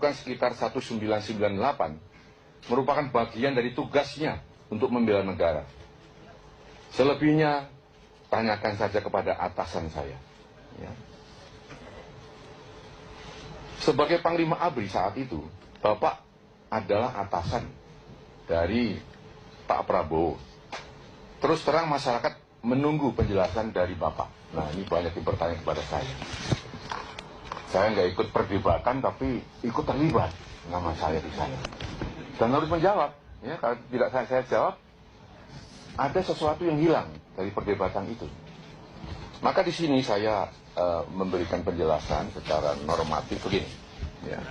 bukan sekitar 1998 merupakan bagian dari tugasnya untuk membela negara. Selebihnya tanyakan saja kepada atasan saya. Ya. Sebagai Panglima ABRI saat itu, Bapak adalah atasan dari Pak Prabowo. Terus terang masyarakat menunggu penjelasan dari Bapak. Nah, ini banyak yang bertanya kepada saya. Saya nggak ikut perdebatan, tapi ikut terlibat nama saya di sana. Dan harus menjawab. Ya, kalau tidak saya jawab, ada sesuatu yang hilang dari perdebatan itu. Maka di sini saya memberikan penjelasan secara normatif begini. Ya.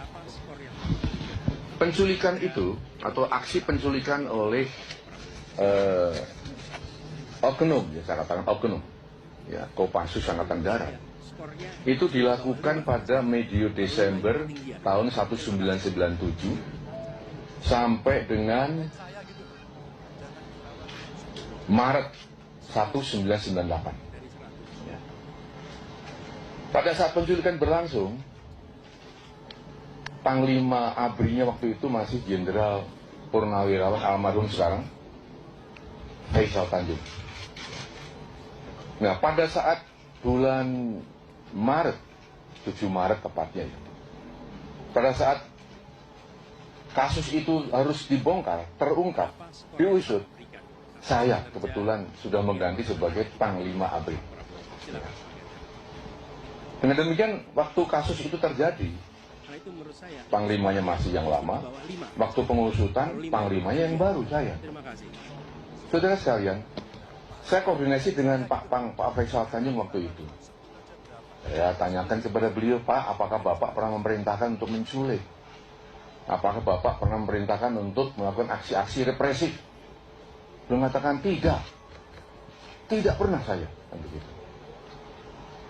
Penculikan itu atau aksi penculikan oleh oknum, ya saya katakan oknum, ya Kopassus Angkatan Darat, itu dilakukan pada medio Desember tahun 1997 sampai dengan Maret 1998. Pada saat penculikan berlangsung, Panglima ABRI-nya waktu itu masih Jenderal Purnawirawan almarhum sekarang, Faisal Tanjung. Nah, pada saat bulan Maret, 7 Maret tepatnya, pada saat kasus itu harus dibongkar, terungkap, diusut, saya kebetulan sudah mengganti sebagai Panglima ABRI. Dengan demikian, waktu kasus itu terjadi, panglimanya masih yang lama, waktu pengusutan, panglimanya yang baru, saya. Saudara sekalian, saya koordinasi dengan Pak Faisal Tanjung waktu itu. Saya tanyakan kepada beliau, Pak, apakah Bapak pernah memerintahkan untuk menculik? Apakah Bapak pernah memerintahkan untuk melakukan aksi-aksi represif? Beliau mengatakan tidak. Tidak pernah saya. Begitu.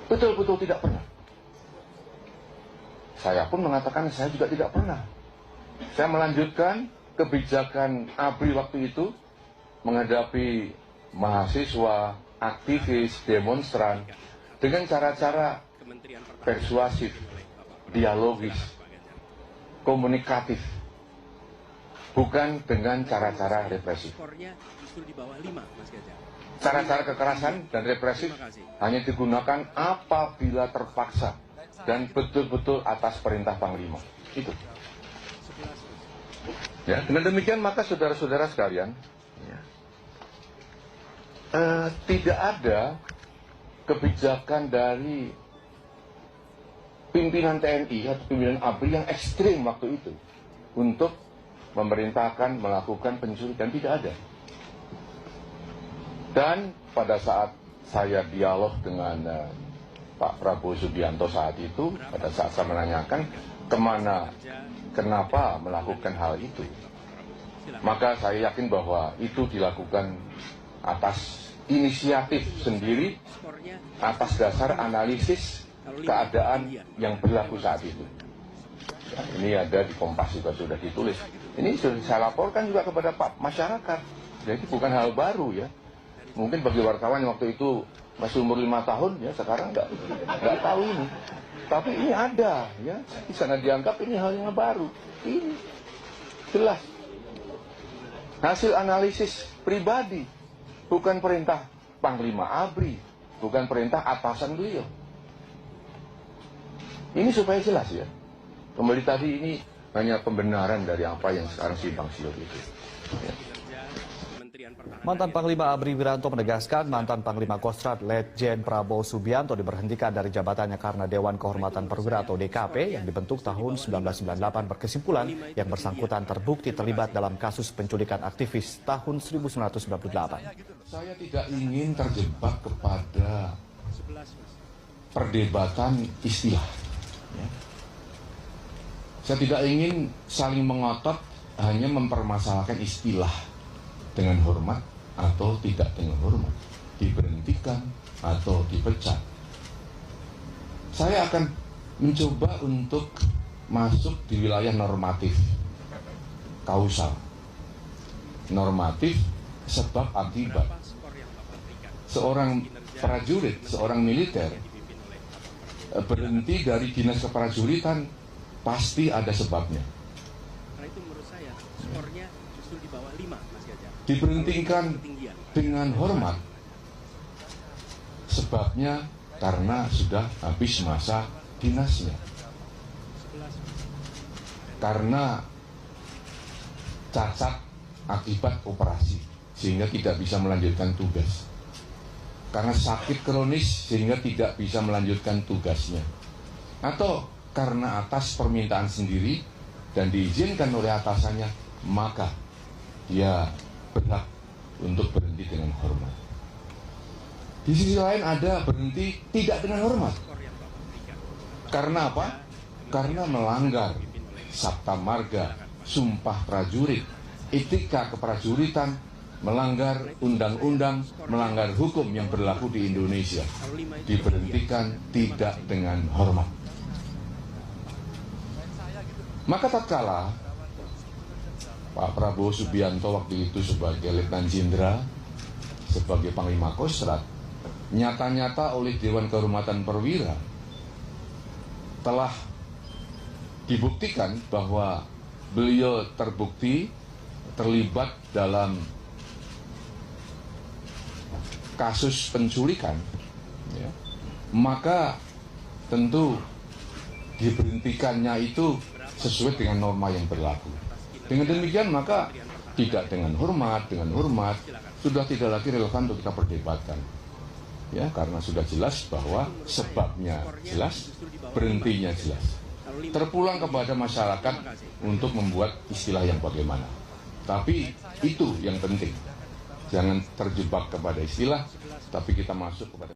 Betul-betul tidak pernah. Saya pun mengatakan saya juga tidak pernah. Saya melanjutkan kebijakan ABRI waktu itu menghadapi mahasiswa, aktivis, demonstran dengan cara-cara persuasif, dialogis, komunikatif, bukan dengan cara-cara represif. Cara-cara kekerasan dan represif hanya digunakan apabila terpaksa dan betul-betul atas perintah Panglima. Itu. Ya, dengan demikian maka saudara-saudara sekalian, ya, tidak ada kebijakan dari pimpinan TNI atau pimpinan ABRI yang ekstrim waktu itu untuk memerintahkan melakukan penculikan, tidak ada. Dan pada saat saya dialog dengan Pak Prabowo Subianto saat itu, pada saat saya menanyakan kenapa melakukan hal itu, maka saya yakin bahwa itu dilakukan atas inisiatif sendiri, atas dasar analisis keadaan yang berlaku saat itu. Ya, ini ada di Kompas juga sudah ditulis. Ini sudah saya laporkan juga kepada Pak masyarakat. Jadi bukan hal baru ya. Mungkin bagi wartawan yang waktu itu masih umur 5 tahun ya, sekarang nggak tahu ini. Tapi ini ada ya, di sana dianggap ini hal yang baru. Ini jelas hasil analisis pribadi, bukan perintah Panglima ABRI, bukan perintah atasan beliau. Ini supaya jelas ya. Kembali tadi ini hanya pembenaran dari apa yang sekarang simpang siur itu. Ya. Mantan Panglima ABRI Wiranto menegaskan mantan Panglima Kostrad Letjen Prabowo Subianto diberhentikan dari jabatannya karena Dewan Kehormatan Perwira atau DKP yang dibentuk tahun 1998 berkesimpulan yang bersangkutan terbukti terlibat dalam kasus penculikan aktivis tahun 1998. Saya tidak ingin terjebak kepada perdebatan istilah. Ya. Saya tidak ingin saling mengotot hanya mempermasalahkan istilah. Dengan hormat atau tidak dengan hormat, diberhentikan atau dipecat. Saya akan mencoba untuk masuk di wilayah normatif, kausal, normatif sebab akibat. Seorang prajurit, seorang militer berhenti dari dinas keprajuritan pasti ada sebabnya. Karena itu menurut saya skornya justru di bawah 5, Mas Ganjar. Diberhentikan dengan hormat, sebabnya karena sudah habis masa dinasnya. Karena cacat akibat operasi, sehingga tidak bisa melanjutkan tugas. Karena sakit kronis, sehingga tidak bisa melanjutkan tugasnya. Atau karena atas permintaan sendiri dan diizinkan oleh atasannya, maka dia berhak untuk berhenti dengan hormat. Di sisi lain ada berhenti tidak dengan hormat. Karena apa? Karena melanggar sabta marga, sumpah prajurit, etika keprajuritan, melanggar undang-undang, melanggar hukum yang berlaku di Indonesia. Diberhentikan tidak dengan hormat. Maka tatkala Pak Prabowo Subianto waktu itu sebagai Letnan Jenderal, sebagai Panglima Kostrad, nyata-nyata oleh Dewan Kehormatan Perwira telah dibuktikan bahwa beliau terbukti terlibat dalam kasus penculikan, ya, maka tentu diberhentikannya itu sesuai dengan norma yang berlaku. Dengan demikian maka tidak dengan hormat sudah tidak lagi relevan untuk kita perdebatkan, ya, karena sudah jelas bahwa sebabnya jelas, berhentinya jelas. Terpulang kepada masyarakat untuk membuat istilah yang bagaimana. Tapi itu yang penting. Jangan terjebak kepada istilah, tapi kita masuk kepada